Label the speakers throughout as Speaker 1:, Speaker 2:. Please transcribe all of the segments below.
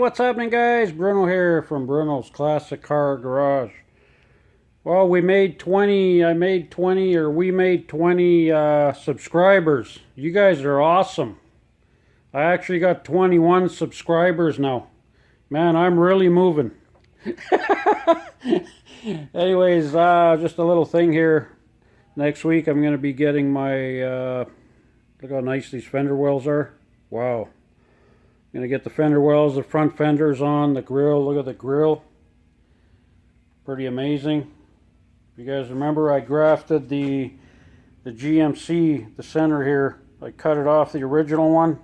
Speaker 1: what's happening, guys? Bruno here from Bruno's Classic Car Garage. Well, we made 20 subscribers. You guys are awesome. I actually got 21 subscribers now. Man, I'm really moving. Anyways, just a little thing here. Next week I'm going to be getting my, look how nice these fender wells are. Wow. I'm going to get the fender wells, the front fenders on, the grill. Look at the grill. Pretty amazing. If you guys remember, I grafted the GMC, the center here. I cut it off the original one,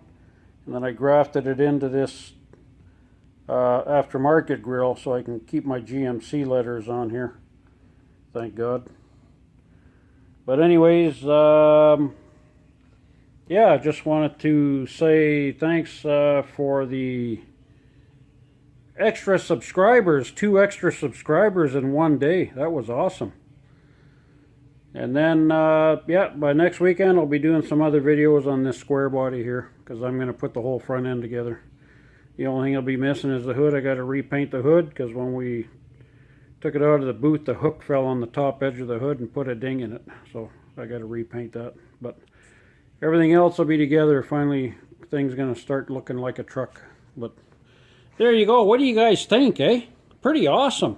Speaker 1: and then I grafted it into this aftermarket grill so I can keep my GMC letters on here. Thank God. But anyways, yeah, I just wanted to say thanks for the extra subscribers, 2 extra subscribers in one day. That was awesome. And then, yeah, by next weekend I'll be doing some other videos on this square body here, because I'm going to put the whole front end together. The only thing I'll be missing is the hood. I got to repaint the hood, because when we took it out of the boot, the hook fell on the top edge of the hood and put a ding in it. So I got to repaint that. But everything else will be together. Finally, things going to start looking like a truck. But there you go. What do you guys think, eh? Pretty awesome.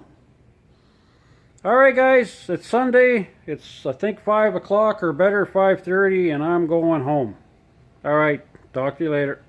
Speaker 1: Alright guys, it's Sunday. It's, I think, 5 o'clock or better, 5:30, and I'm going home. Alright, talk to you later.